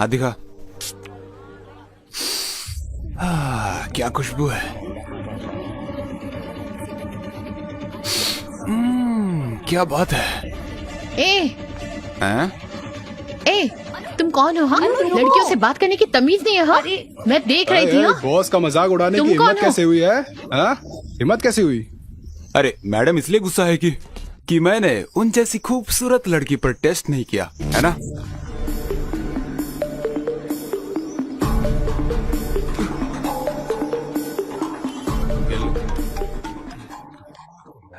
हाथ दिखा। क्या खुशबू है। क्या बात है। ए, तुम कौन हो? हाँ, लड़कियों से बात करने की तमीज नहीं है। हाँ, मैं देख रही थी। बॉस का मजाक उड़ाने की हिम्मत कैसे हुई है? हिम्मत कैसे हुई? अरे मैडम इसलिए गुस्सा है कि मैंने उन जैसी खूबसूरत लड़की पर टेस्ट नहीं किया है ना।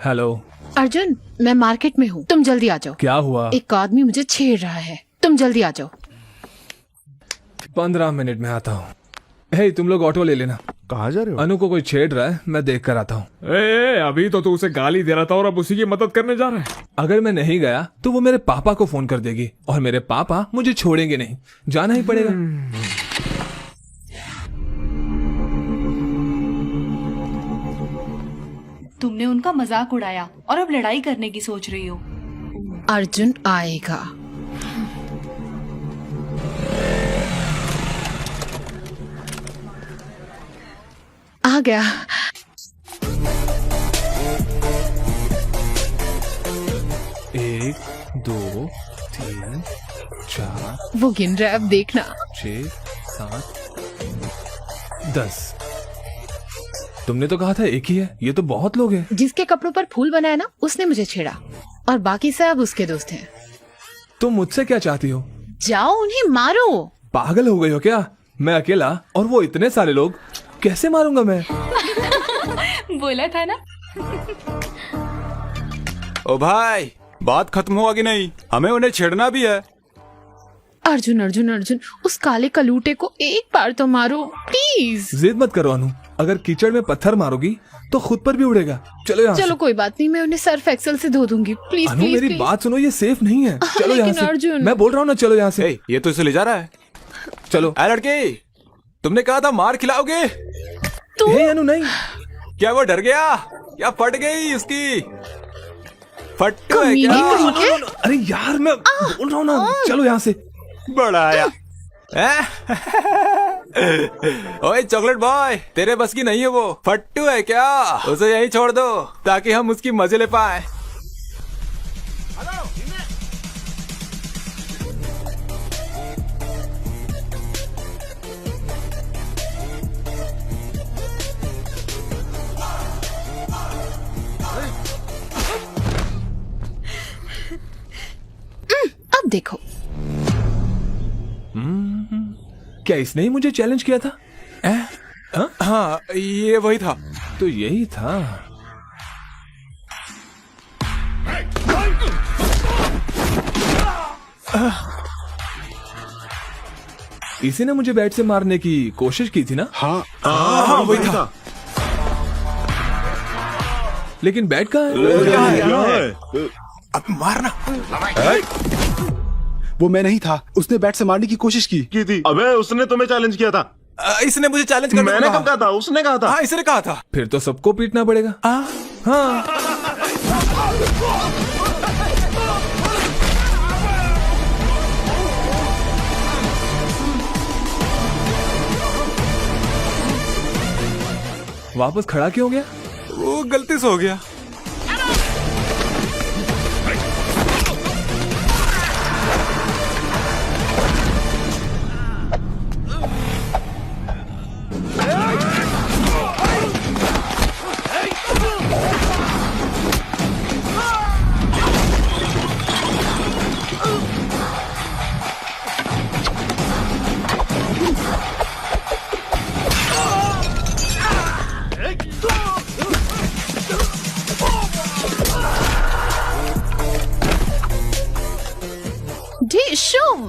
हेलो अर्जुन, मैं मार्केट में हूँ, तुम जल्दी आ जाओ। क्या हुआ? एक आदमी मुझे छेड़ रहा है, तुम जल्दी आ जाओ। 15 मिनट में आता हूँ। हे, तुम लोग ऑटो ले लेना। कहाँ जा रहे हो? अनु को कोई छेड़ रहा है, मैं देख कर आता हूँ। अभी तो तू उसे गाली दे रहा था और अब उसी की मदद करने जा रहा है। अगर मैं नहीं गया तो वो मेरे पापा को फोन कर देगी और मेरे पापा मुझे छोड़ेंगे नहीं, जाना ही पड़ेगा। तुमने उनका मजाक उड़ाया और अब लड़ाई करने की सोच रही हो। अर्जुन आएगा। आ गया। एक, 2, 3, 4, वो गिन रहा है, अब देखना। 6, 7, 10। तुमने तो कहा था एक ही है, ये तो बहुत लोग हैं। जिसके कपड़ों पर फूल बनाया ना, उसने मुझे छेड़ा और बाकी सब उसके दोस्त हैं। तुम मुझसे क्या चाहती हो? जाओ उन्हें मारो। पागल हो गई हो क्या? मैं अकेला और वो इतने सारे लोग, कैसे मारूंगा मैं? बोला था ना। ओ भाई, बात खत्म हुआ कि नहीं? हमें उन्हें छेड़ना भी है। अर्जुन अर्जुन अर्जुन, उस काले कलूटे को एक बार तो मारो प्लीज। जिद मत करो अनु, अगर कीचड़ में पत्थर मारोगी तो खुद पर भी उड़ेगा। चलो यहाँ चलो कोई बात नहीं, मैं उन्हें सर्फ एक्सेल से धो दूंगी। प्लीज अनु प्लीज मेरी प्लीज। बात सुनो, ये सेफ नहीं है। चलो यहाँ लेकिन से। अर्जुन। मैं बोल रहा हूँ ना, चलो यहाँ से। ये तो इसे ले जा रहा है। चलो। अरे लड़की, तुमने कहा था मार खिलाओगे। हे अनु नहीं। क्या वो डर गया? क्या फट गई उसकी? फट्टू है कमीने क्या? कहीं के। अरे यार मैं बोल रहा हूँ ना, चलो यहाँ से। बड़ा आया। ओए चॉकलेट बॉय, तेरे बस की नहीं है वो। फट्टू है क्या? उसे यहीं छोड़ दो ताकि हम उसकी मजे ले पाए। अब देखो। क्या इसने ही मुझे चैलेंज किया था? हाँ, ये वही था। तो यही था। इसी ने मुझे बैट से मारने की कोशिश की थी ना? हाँ वही था। लेकिन बैट कहाँ है? अब मारना। वो मैं नहीं था, उसने बैट से मारने की कोशिश की थी। अबे उसने तुम्हें चैलेंज किया था। इसने मुझे चैलेंज करने मैंने कब कहा था? उसने कहा था। हाँ, इसने कहा था। फिर तो सबको पीटना पड़ेगा। हाँ। वापस खड़ा क्यों हो गया? वो गलती से हो गया। ढिशुम।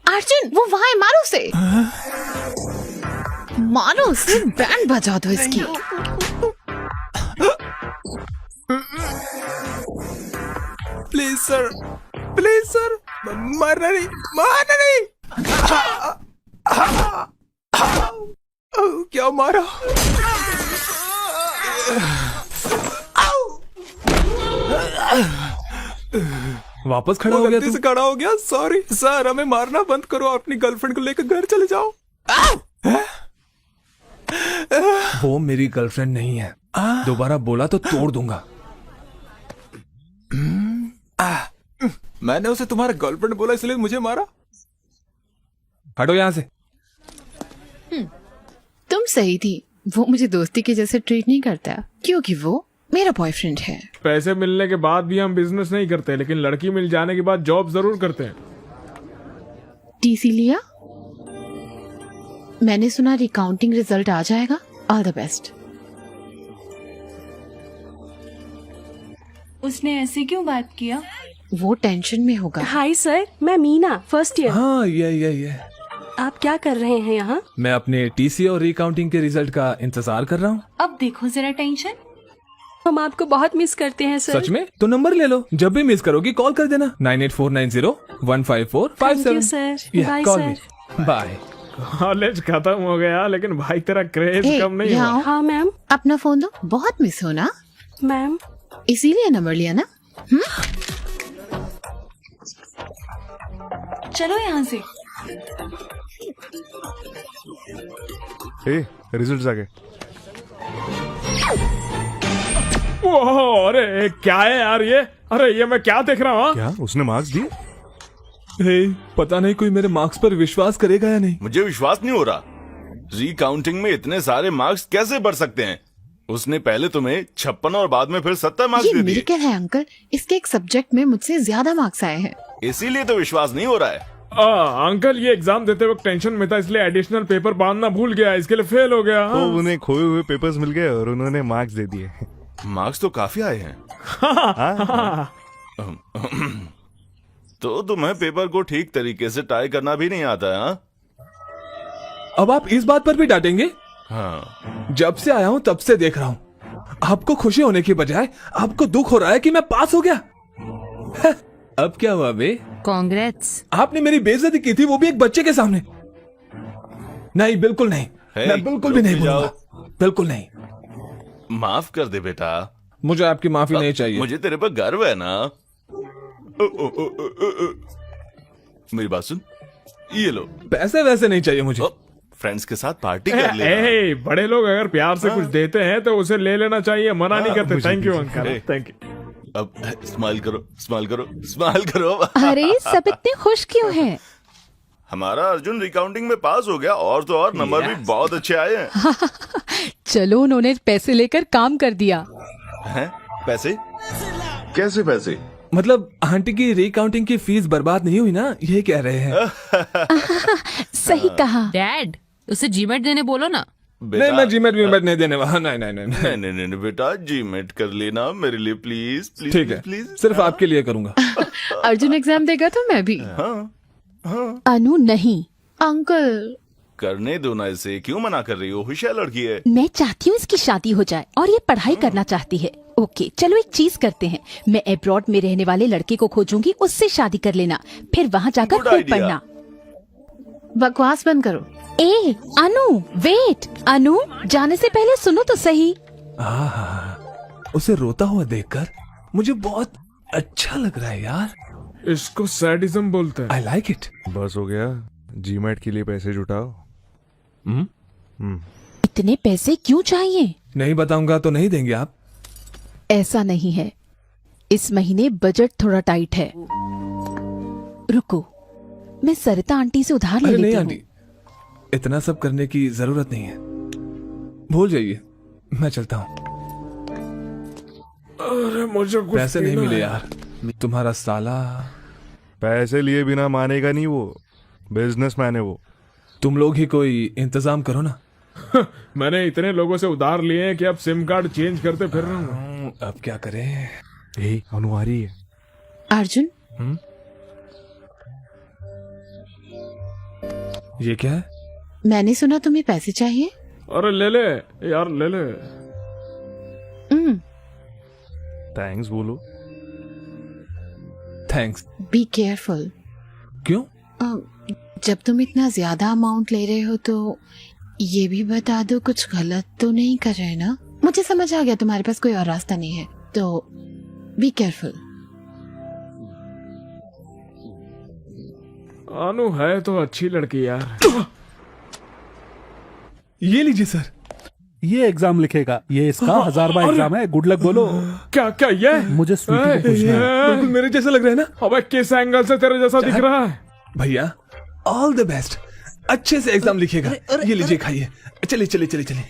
अर्जुन वो वहां है, मारो उसे। मारो उसे, बैंड बजा दो इसकी। प्लीज सर, प्लीज सर, मारना नहीं, मारना नहीं। क्या मारा? वापस खड़ा हो गया गलती तू? से खड़ा हो गया, सॉरी सर। हमें मारना बंद करो, अपनी गर्लफ्रेंड को लेकर घर चले जाओ। वो मेरी गर्लफ्रेंड नहीं है, दोबारा बोला तो तोड़ दूंगा। मैंने उसे तुम्हारा गर्लफ्रेंड बोला इसलिए मुझे मारा। हटो यहाँ से। तुम सही थी, वो मुझे दोस्ती के जैसे ट्रीट नहीं करता क्योंकि वो मेरा बॉयफ्रेंड है। पैसे मिलने के बाद भी हम बिजनेस नहीं करते, लेकिन लड़की मिल जाने के बाद जॉब जरूर करते हैं। टीसी लिया? मैंने सुना रिकाउंटिंग रिजल्ट आ जाएगा। All the best. उसने ऐसे क्यों बात किया? वो टेंशन में होगा। हाय सर, मैं मीना, फर्स्ट ईयर। हाँ ये आप क्या कर रहे हैं यहाँ? मैं अपने टीसी और रिकाउंटिंग के रिजल्ट का इंतजार कर रहा हूँ। अब देखो जरा टेंशन। हम आपको बहुत मिस करते हैं सर। सच में? तो नंबर ले लो, जब भी मिस करोगी कॉल कर देना। 9849015457। Thank you, sir. Bye, sir. Bye. College खत्म हो गया, लेकिन भाई तेरा क्रेज ए, कम नहीं यहाँ हुआ। आओ। हाँ मैम। अपना फोन दो, बहुत मिस हो ना, मैम इसीलिए नंबर लिया ना। चलो यहाँ से। रिजल्ट आ गए। ओह, अरे क्या है यार ये? अरे ये मैं क्या देख रहा हूँ? क्या उसने मार्क्स दिए? पता नहीं कोई मेरे मार्क्स पर विश्वास करेगा या नहीं। मुझे विश्वास नहीं हो रहा। रिकाउंटिंग में इतने सारे मार्क्स कैसे बढ़ सकते हैं? उसने पहले तुम्हें 56 और बाद में फिर 70 मार्क्स ये दे दिए। मिरेकल है अंकल, इसके एक सब्जेक्ट में मुझसे ज्यादा मार्क्स आए हैं। इसीलिए तो विश्वास नहीं हो रहा है। अंकल ये एग्जाम देते वक्त टेंशन में था, इसलिए एडिशनल पेपर बांधना भूल गया, इसके लिए फेल हो गया। तो उन्हें खोए हुए पेपर्स मिल गए और उन्होंने मार्क्स दे दिए। मार्क्स तो काफी आए हैं। तो तुम्हें पेपर को ठीक तरीके से टाई करना भी नहीं आता है? हाँ? अब आप इस बात पर भी डांटेंगे? हाँ। जब से आया हूँ तब से देख रहा हूँ, आपको खुशी होने की बजाय आपको दुख हो रहा है कि मैं पास हो गया। अब क्या हुआ बे? कांग्रेट्स। आपने मेरी बेइज्जती की थी, वो भी एक बच्चे के सामने। नहीं, बिल्कुल नहीं। मैं बिल्कुल भी नहीं बोलूंगा, बिल्कुल नहीं। माफ कर दे बेटा। मुझे आपकी माफी नहीं चाहिए। मुझे तेरे पर गर्व है ना। मेरी बात सुन, ये लो। पैसे वैसे नहीं चाहिए मुझे। फ्रेंड्स के साथ पार्टी कर ले। बड़े लोग अगर प्यार से कुछ देते हैं तो उसे ले लेना चाहिए, मना नहीं करते। Thank you uncle, thank you. अब स्माइल करो, स्माइल करो, स्माइल करो। अरे सब इतने खुश क्यों हैं? हमारा अर्जुन रिकाउंटिंग में पास हो गया, और तो और नंबर भी बहुत अच्छे आए हैं। चलो उन्होंने पैसे लेकर काम कर दिया। हैं? पैसे? कैसे पैसे? मतलब आंटी की रिकाउंटिंग की फीस बर्बाद नहीं हुई ना, ये कह रहे हैं। सही कहा। डैड, उसे जीमेट देने बोलो ना। नहीं, मैं जीमेट वीमेट नहीं देने वाला। नहीं नहीं नहीं नहीं। नहीं बेटा, जीमेट कर लेना मेरे लिए प्लीज प्लीज। ठीक है, प्लीज, सिर्फ आपके लिए करूंगा। अर्जुन एग्जाम देगा तो मैं भी। अनु नहीं। अंकल करने दो ना इसे, क्यों मना कर रही हो? होशियार लड़की है। मैं चाहती हूँ इसकी शादी हो जाए और ये पढ़ाई करना चाहती है। ओके चलो एक चीज करते हैं, मैं अब्रॉड में रहने वाले लड़के को खोजूंगी, उससे शादी कर लेना, फिर वहाँ जाकर Good खूब idea. पढ़ना। बकवास बंद करो। ए अनु वेट, अनु जाने से पहले सुनो तो सही। उसे रोता हुआ देखकर मुझे बहुत अच्छा लग रहा है यार। इसको सैडिज्म बोलते हैं। I like it. बस हो गया, जीमेट के लिए पैसे जुटाओ। इतने पैसे क्यों चाहिए? नहीं बताऊंगा तो नहीं देंगे आप? ऐसा नहीं है, इस महीने बजट थोड़ा टाइट है। रुको, मैं सरिता आंटी से उधार ले अरे नहीं लेती आंटी, हूँ। इतना सब करने की जरूरत नहीं है, भूल जाइए, मैं चलता हूँ। अरे मुझे कुछ पैसे नहीं पीना मिले है। यार, तुम्हारा साला। पैसे लिए बिना मानेगा नहीं, वो बिजनेसमैन है वो। तुम लोग ही कोई इंतजाम करो ना। मैंने इतने लोगों से उधार लिए हैं कि अब सिम कार्ड चेंज करते फिर रहा हूँ। अब क्या करें? अनु आ रही है। अर्जुन, ये क्या है? मैंने सुना तुम्हें पैसे चाहिए। अरे ले ले यार, ले ले। थैंक्स बोलो। थैंक्स। Be careful. क्यों? जब तुम इतना ज्यादा अमाउंट ले रहे हो तो ये भी बता दो कुछ गलत तो नहीं कर रहे ना? मुझे समझ आ गया तुम्हारे पास कोई और रास्ता नहीं है, तो बी केयरफुल। अनु है तो अच्छी लड़की यार। ये लीजिए सर। ये एग्जाम लिखेगा, ये इसका 1000वां एग्जाम है। गुड लक बोलो। क्या क्या ये? मुझे स्वीटी को पूछना है। बिल्कुल मेरे जैसा लग रहा है ना? अबे किस एंगल से तेरे जैसा दिख रहा है? भैया ऑल द बेस्ट, अच्छे से एग्जाम लिखेगा। ये लीजिए खाइए। चलिए चलिए चलिए चलिए।